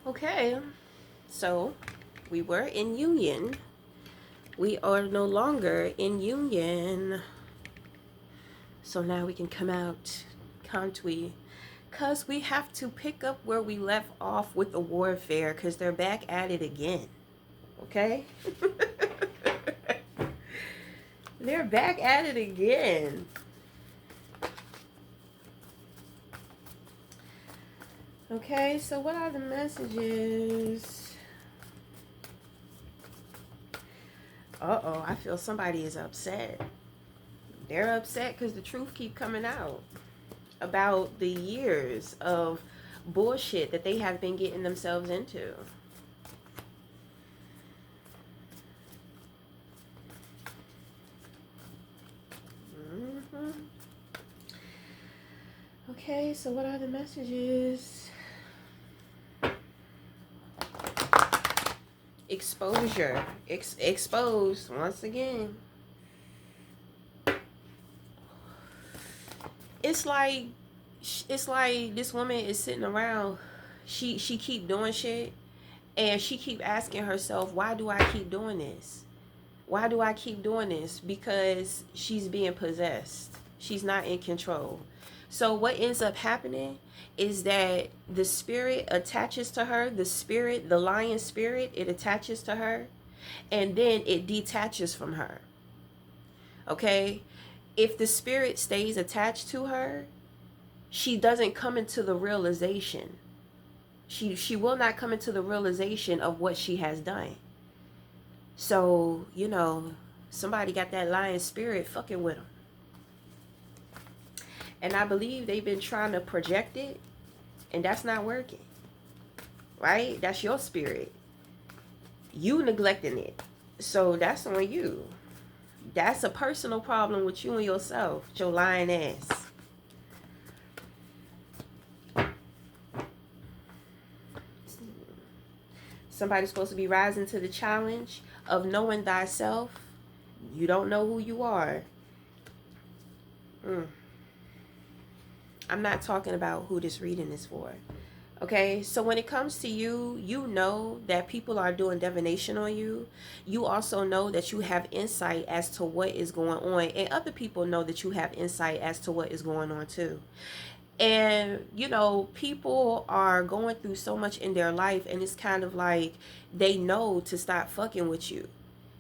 Okay, so we were in union. We are no longer in union. So now we can come out, can't we? Because we have to pick up where we left off with the warfare because they're back at it again. Okay? They're back at it again. Okay, so what are the messages? Uh-oh, I feel somebody is upset. They're upset because the truth keep coming out about the years of bullshit that they have been getting themselves into. Mm-hmm. Okay, so what are the messages? Exposure. Exposed once again. It's like this woman is sitting around. She keep doing shit, and she keep asking herself, why do I keep doing this? Why do I keep doing this? Because she's being possessed. She's not in control. So what ends up happening is that the spirit attaches to her, the lion spirit, it attaches to her, and then it detaches from her. Okay? If the spirit stays attached to her, she doesn't come into the realization. She will not come into the realization of what she has done. So, somebody got that lion spirit fucking with them. And I believe they've been trying to project it, and that's not working. Right? That's your spirit. You neglecting it. So that's on you. That's a personal problem with you and yourself, your lying ass. Somebody's supposed to be rising to the challenge of knowing thyself. You don't know who you are. I'm not talking about who this reading is for. Okay, so when it comes to you, you know that people are doing divination on you. You also know that you have insight as to what is going on, and other people know that you have insight as to what is going on too. And people are going through so much in their life, and it's kind of like they know to stop fucking with you.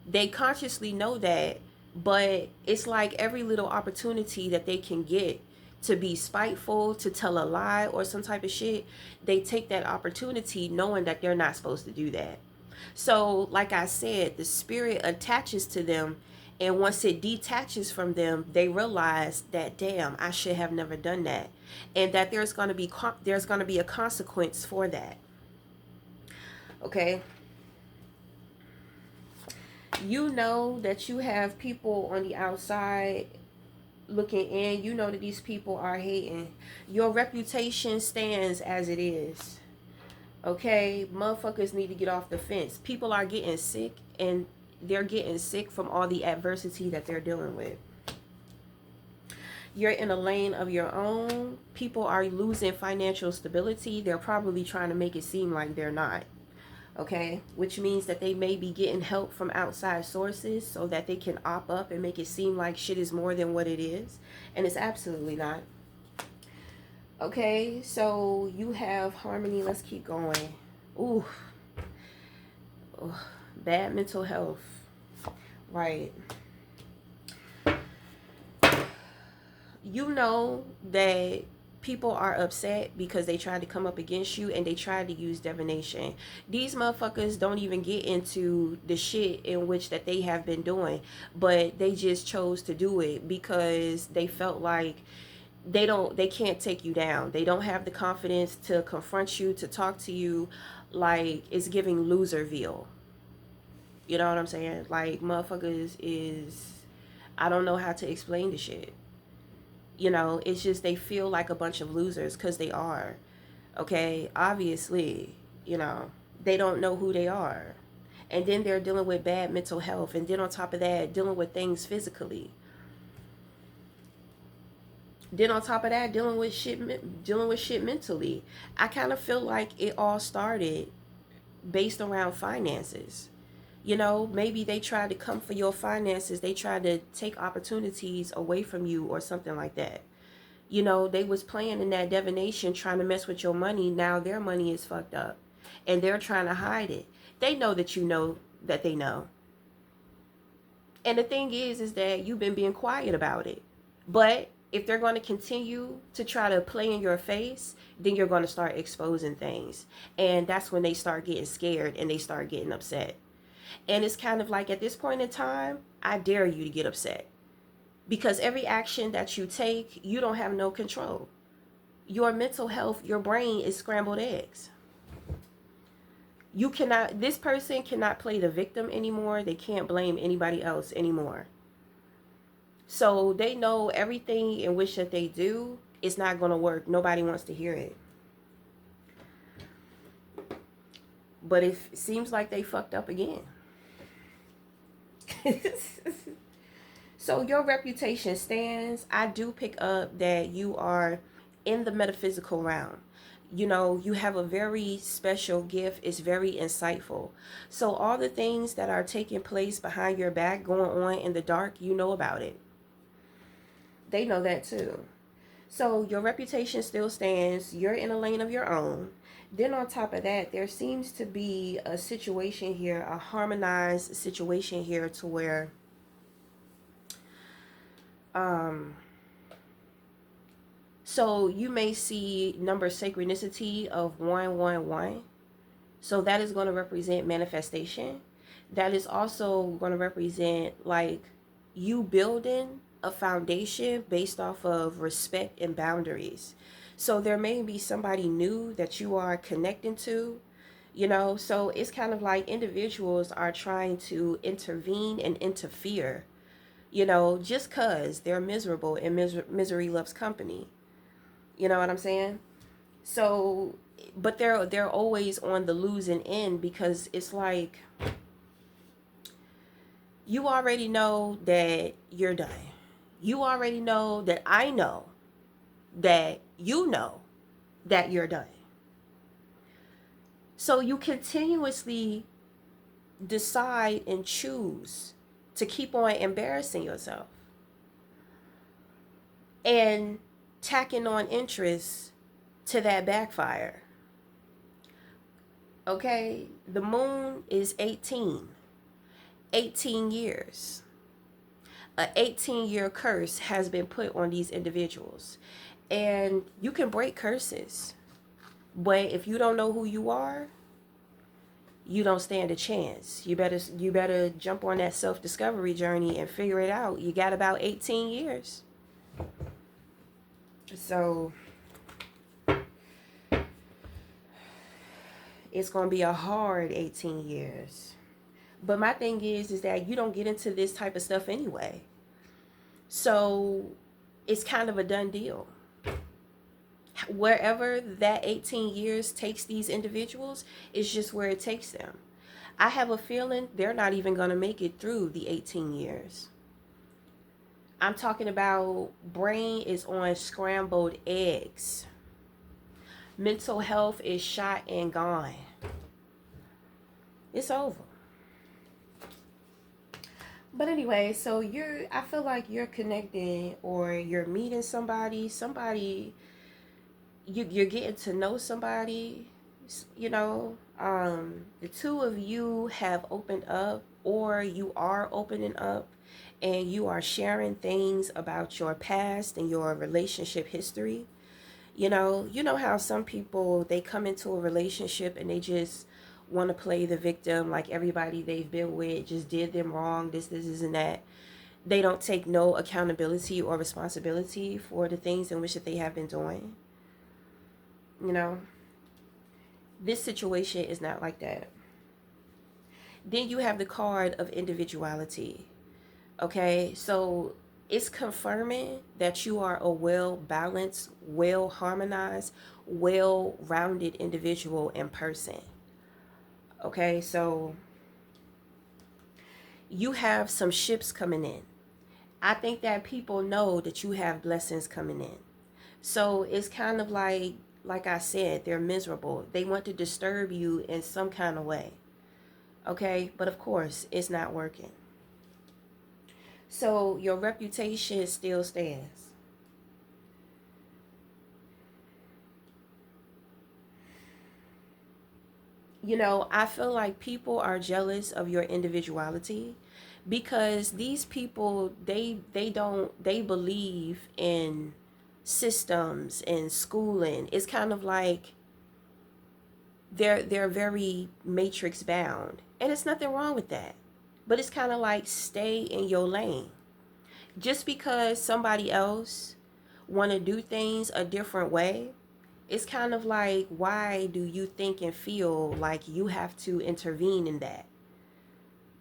They consciously know that, but it's like every little opportunity that they can get to be spiteful, to tell a lie or some type of shit, they take that opportunity knowing that they're not supposed to do that. So, like I said, the spirit attaches to them, and once it detaches from them, they realize that, damn, I should have never done that, and that there's going to be a consequence for that. Okay? You know that you have people on the outside looking in. You know that these people are hating. Your reputation stands as it is. Okay? Motherfuckers need to get off the fence. People are getting sick, and they're getting sick from all the adversity that they're dealing with. You're in a lane of your own. People are losing financial stability. They're probably trying to make it seem like they're not. Okay, which means that they may be getting help from outside sources so that they can op up and make it seem like shit is more than what it is, and it's absolutely not. Okay, so you have harmony. Let's keep going. Ooh, bad mental health. Right. You know that people are upset because they tried to come up against you and they tried to use divination. These motherfuckers don't even get into the shit in which that they have been doing, but they just chose to do it because they felt like they can't take you down. They don't have the confidence to confront you, to talk to you. Like, it's giving loserville. You know what I'm saying? Like, motherfuckers is, I don't know how to explain the shit. It's just they feel like a bunch of losers because they are. Okay, obviously, they don't know who they are. And then they're dealing with bad mental health, and then on top of that, dealing with things physically. Then on top of that, dealing with shit mentally. I kind of feel like it all started based around finances. You know, maybe they tried to come for your finances. They tried to take opportunities away from you or something like that. You know, they was playing in that divination, trying to mess with your money. Now their money is fucked up and they're trying to hide it. They know that you know that they know. And the thing is that you've been being quiet about it. But if they're going to continue to try to play in your face, then you're going to start exposing things. And that's when they start getting scared and they start getting upset. And it's kind of like, at this point in time, I dare you to get upset. Because every action that you take, you don't have no control. Your mental health, your brain is scrambled eggs. This person cannot play the victim anymore. They can't blame anybody else anymore. So they know everything in which that they do is not going to work. Nobody wants to hear it. But it seems like they fucked up again. So your reputation stands. I do pick up that you are in the metaphysical realm. You know, you have a very special gift. It's very insightful. So all the things that are taking place behind your back, going on in the dark, you know about it. They know that too. So your reputation still stands. You're in a lane of your own. Then on top of that, there seems to be a situation here, a harmonized situation here, to where so you may see number synchronicity of 111. So that is going to represent manifestation. That is also going to represent like you building a foundation based off of respect and boundaries. So there may be somebody new that you are connecting to, you know. So it's kind of like individuals are trying to intervene and interfere, you know, just cause they're miserable and misery loves company. You know what I'm saying? So, but they're always on the losing end, because it's like you already know that you're done. You already know that I know that you know that you're done. So you continuously decide and choose to keep on embarrassing yourself and tacking on interest to that backfire. Okay, the moon is 18 years. An 18-year curse has been put on these individuals. And you can break curses, but if you don't know who you are, you don't stand a chance. You better jump on that self-discovery journey and figure it out. You got about 18 years. So it's going to be a hard 18 years. But my thing is that you don't get into this type of stuff anyway. So it's kind of a done deal. Wherever that 18 years takes these individuals is just where it takes them. I have a feeling they're not even going to make it through the 18 years. I'm talking about brain is on scrambled eggs. Mental health is shot and gone. It's over. But anyway, so I feel like you're connecting, or you're meeting somebody, you're getting to know somebody, you know. The two of you have opened up, or you are opening up, and you are sharing things about your past and your relationship history. You know how some people, they come into a relationship and they just want to play the victim, like everybody they've been with just did them wrong, this, and that. They don't take no accountability or responsibility for the things in which that they have been doing. You know, this situation is not like that. Then you have the card of individuality. Okay, so it's confirming that you are a well-balanced, well-harmonized, well-rounded individual and person. Okay, so you have some ships coming in. I think that people know that you have blessings coming in. So it's kind of like I said, they're miserable. They want to disturb you in some kind of way. Okay? But of course, it's not working. So your reputation still stands. You know, I feel like people are jealous of your individuality because these people, they believe in systems and schooling. It's kind of like they're very matrix bound. And it's nothing wrong with that. But it's kind of like stay in your lane. Just because somebody else want to do things a different way, it's kind of like, why do you think and feel like you have to intervene in that?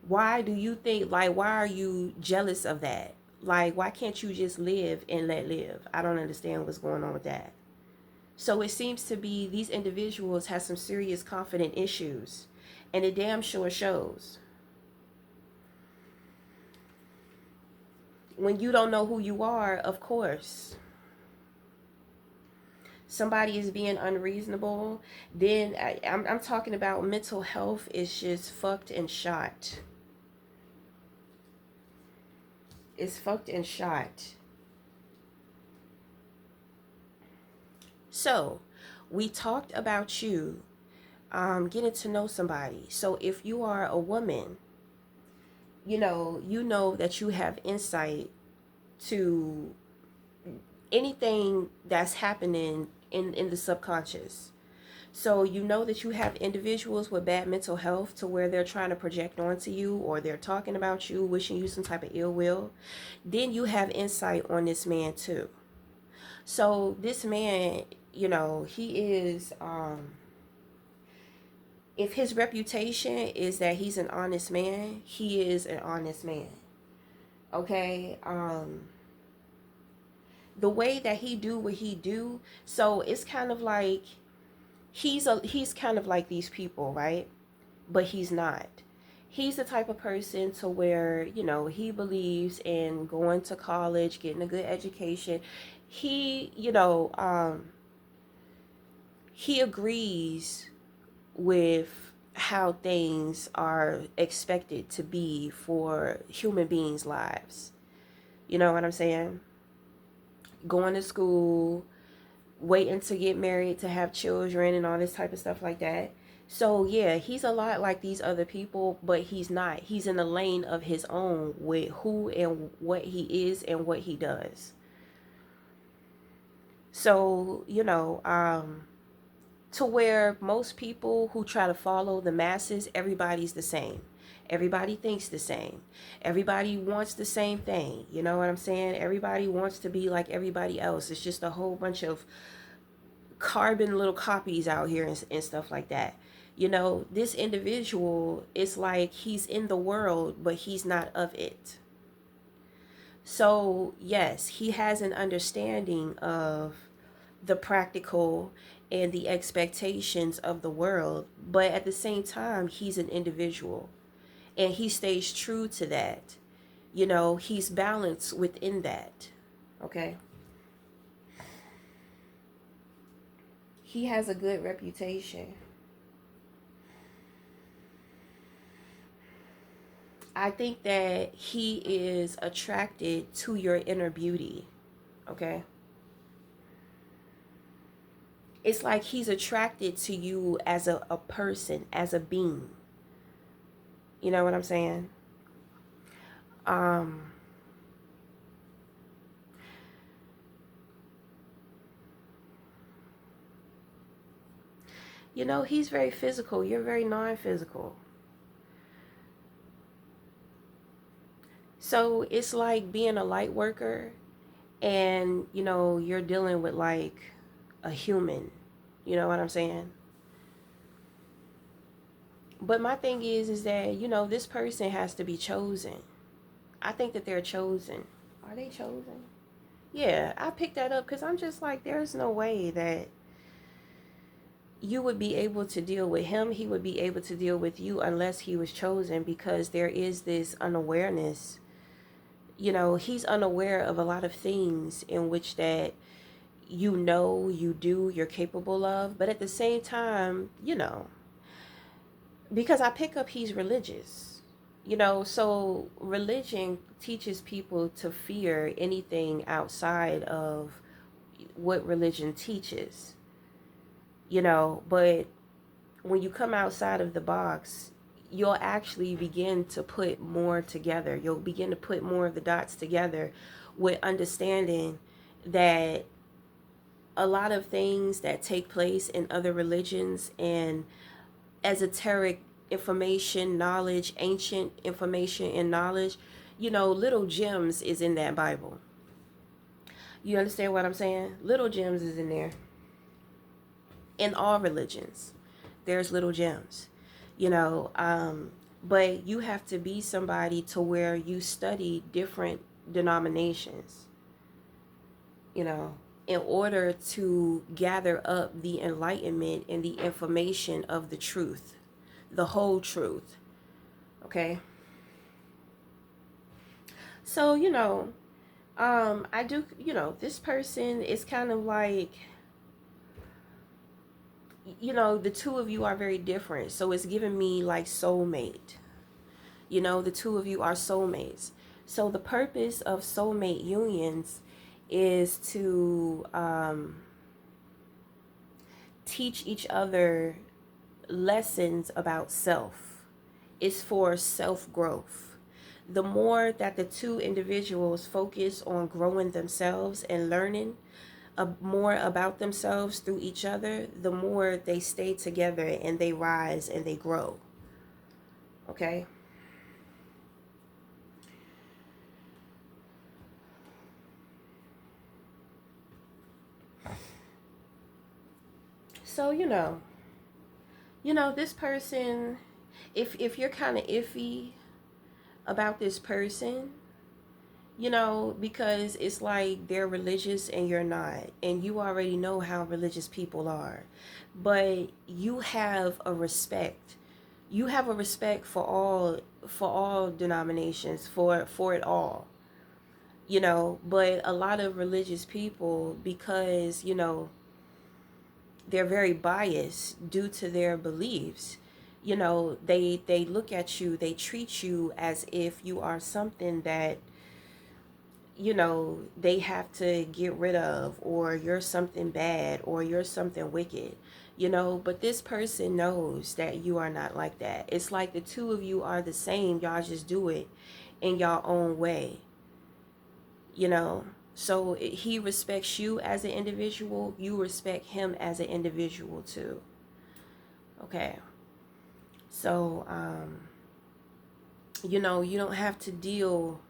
Why do you think, like, why are you jealous of that? Like, why can't you just live and let live? I don't understand what's going on with that. So it seems to be these individuals have some serious confident issues, and it damn sure shows. When you don't know who you are, of course, somebody is being unreasonable, then I'm talking about mental health is just fucked and shot. It's fucked and shot. So, we talked about you getting to know somebody. So, if you are a woman, you know that you have insight to anything that's happening in the subconscious. So you know that you have individuals with bad mental health to where they're trying to project onto you, or they're talking about you, wishing you some type of ill will. Then you have insight on this man too. So this man, he is if his reputation is that he's an honest man, he is an honest man. Okay? The way that he do what he do, so it's kind of like he's kind of like these people, right? But he's not. He's the type of person to where, he believes in going to college, getting a good education. He, he agrees with how things are expected to be for human beings' lives. You know what I'm saying? Going to school, waiting to get married, to have children, and all this type of stuff like that. So yeah, he's a lot like these other people, but he's not. He's in a lane of his own with who and what he is and what he does. So, to where most people who try to follow the masses, everybody's the same. Everybody thinks the same. Everybody wants the same thing. You know what I'm saying? Everybody wants to be like everybody else. It's just a whole bunch of carbon little copies out here and stuff like that. This individual is like he's in the world, but he's not of it. So, yes, he has an understanding of the practical and the expectations of the world, but at the same time, he's an individual and he stays true to that. He's balanced within that. Okay. He has a good reputation. I think that he is attracted to your inner beauty. Okay. It's like he's attracted to you as a person, as a being. You know what I'm saying? Um, he's very physical. You're very non-physical. So it's like being a light worker and, you're dealing with like a human. You know what I'm saying? But my thing is that, this person has to be chosen. I think that they're chosen. Are they chosen? Yeah, I picked that up because I'm just like, there's no way that you would be able to deal with him. He would be able to deal with you unless he was chosen, because there is this unawareness. He's unaware of a lot of things in which that you're capable of, but at the same time, because I pick up he's religious, so religion teaches people to fear anything outside of what religion teaches, but when you come outside of the box, you'll actually begin to put more together. You'll begin to put more of the dots together with understanding that a lot of things that take place in other religions and esoteric information, knowledge, ancient information and knowledge, little gems is in that Bible. You understand what I'm saying? Little gems is in there. In all religions, there's little gems, but you have to be somebody to where you study different denominations, in order to gather up the enlightenment and the information of the truth, the whole truth. Okay. So, I do, this person is kind of like, the two of you are very different. So it's giving me like soulmate. The two of you are soulmates. So the purpose of soulmate unions is to teach each other lessons about self. It's for self-growth. The more that the two individuals focus on growing themselves and learning more about themselves through each other, the more they stay together and they rise and they grow. Okay? So, this person, if you're kind of iffy about this person, because it's like they're religious and you're not, and you already know how religious people are, but you have a respect. You have a respect for all denominations, for it all. But a lot of religious people, because they're very biased due to their beliefs, they look at you, they treat you as if you are something that they have to get rid of, or you're something bad, or you're something wicked, but this person knows that you are not like that. It's like the two of you are the same, y'all just do it in your own way, so he respects you as an individual, you respect him as an individual too. Okay. So you don't have to deal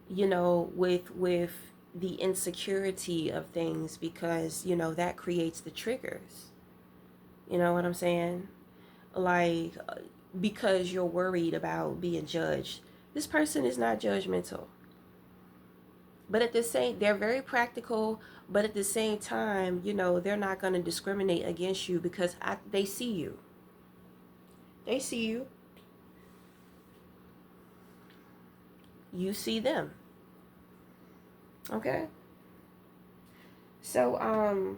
with the insecurity of things, because that creates the triggers. You know what I'm saying? Like, because you're worried about being judged. This person is not judgmental, but they're very practical, but at the same time, they're not going to discriminate against you, because they see you. They see you. You see them. Okay. So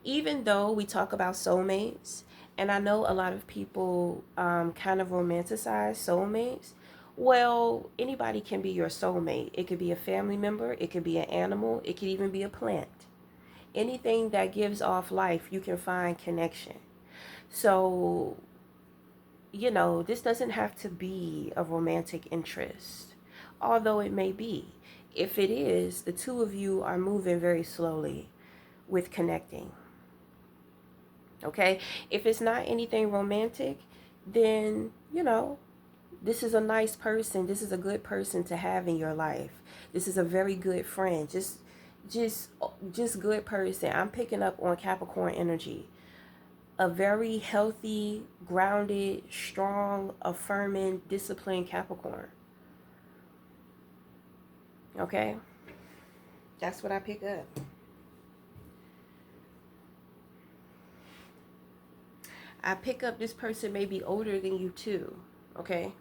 even though we talk about soulmates, and I know a lot of people kind of romanticize soulmates, well, anybody can be your soulmate. It could be a family member, it could be an animal, it could even be a plant. Anything that gives off life, you can find connection. So this doesn't have to be a romantic interest, although it may be. If it is, the two of you are moving very slowly with connecting. Okay? If it's not anything romantic, then, this is a nice person. This is a good person to have in your life. This is a very good friend. Just good person. I'm picking up on Capricorn energy. A very healthy, grounded, strong, affirming, disciplined Capricorn. Okay? That's what I pick up. I pick up this person may be older than you too. Okay?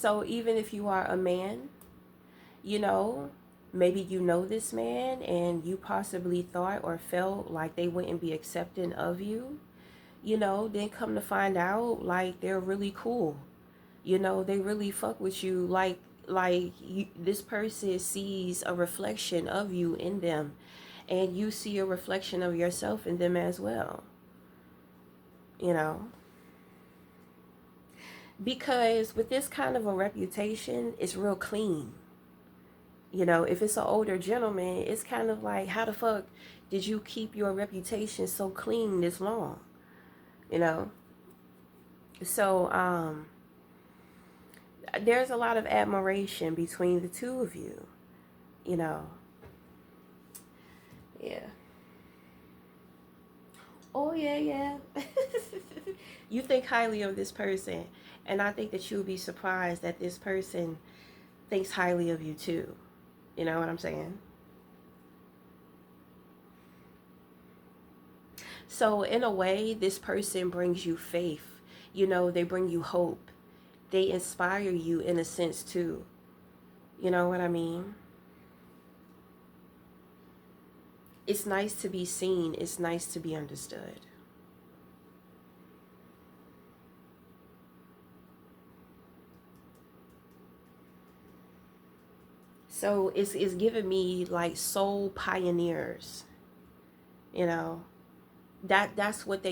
So even if you are a man, you know, maybe you know this man and you possibly thought or felt like they wouldn't be accepting of you, you know, then come to find out like they're really cool. You know, they really fuck with you, like you, this person sees a reflection of you in them, and you see a reflection of yourself in them as well, you know. Because with this kind of a reputation, it's real clean. You know, if it's an older gentleman, it's kind of like, how the fuck did you keep your reputation so clean this long? You know? So, there's a lot of admiration between the two of you, you know. Yeah. Oh, yeah, yeah. You think highly of this person, and I think that you'll be surprised that this person thinks highly of you too. You know what I'm saying? So, in a way, this person brings you faith. You know, they bring you hope. They inspire you in a sense too. You know what I mean? It's nice to be seen, it's nice to be understood. So, it's giving me like soul pioneers, you know. That's what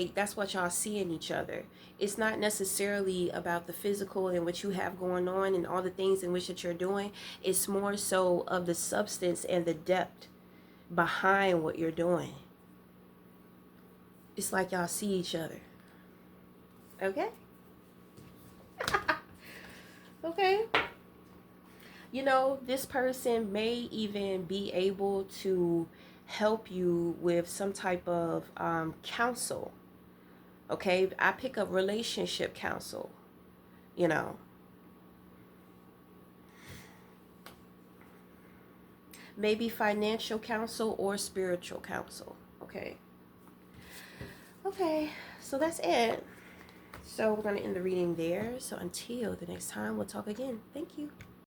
y'all see in each other. It's not necessarily about the physical and what you have going on and all the things in which that you're doing. It's more so of the substance and the depth behind what you're doing. It's like y'all see each other. Okay? Okay. You know, this person may even be able to help you with some type of counsel. Okay? I pick up relationship counsel, you know. Maybe financial counsel or spiritual counsel. Okay. Okay. So that's it. So we're going to end the reading there. So until the next time, we'll talk again. Thank you.